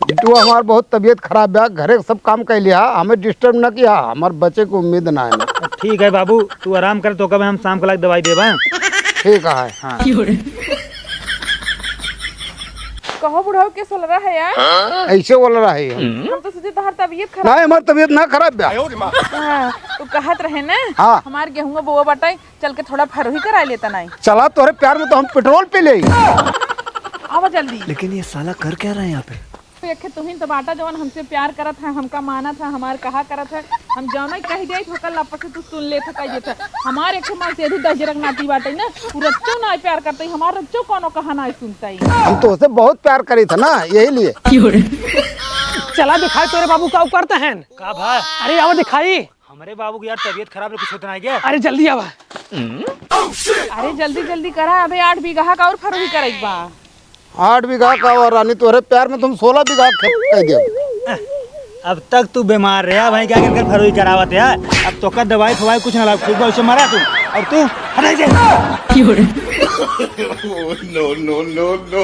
बिट्टू हमार बहुत तबीयत खराब है, घरे सब काम कर लिया, हमें डिस्टर्ब न किया, हमारे बच्चे को उम्मीद ना है ना। ठीक है बाबू, तू आराम कर, तो कब हम शाम को लाके दवाई देबा। ठीक है। हाँ। कहो बुढ़ाऊ के सोल रहा है यार। ऐसे बोल रहा है हम तो सोचे तोहर तबीयत ना, खराब। हमारी तबीयत ना खराब है। हाँ, तो कहत रहे ना। हाँ। हमार गेहूं बोआ बटाई, चल के थोड़ा फरोही करा लेता नहीं। चला तोरे प्यार में तो हम पेट्रोल पी ले। आओ जल्दी। लेकिन ये साला कर क्या रहा है यहाँ पे? देखे तुहिन तो बाटा जवन हमसे प्यार करत है, हमका माना था, हमार कहा करत है, हम जौन ही कह दिया तो कल वापस से तू सुन ले था कह देता। हमार एक मां से अधिक दजरक नाती बाटे ना, तू रच्चो ना प्यार करते, हमार रच्चो कोनो कहा ना सुनता ही। हम तो उसे बहुत प्यार करी था ना, यही लिए। चला दिखाई तोरे बाबू का करते हैं। का भाई? अरे आओ दिखाई। हमारे बाबू की यार तबीयत खराब है, कुछ होता नहीं क्या? अरे जल्दी आवा। अरे जल्दी जल्दी करा, अबे 8 बीघा का और फरोही कराई बा। 8 बीघा का और रानी तोरे प्यार में तुम 16 बीघा कह दिया। अब तक तू बीमार रहा भाई, क्या कर फरोई करावत है? अब तो का दवाई फवाई कुछ ना लगा, खुद उसे मारा तू, और तू हटाई दे। no, no, no, no.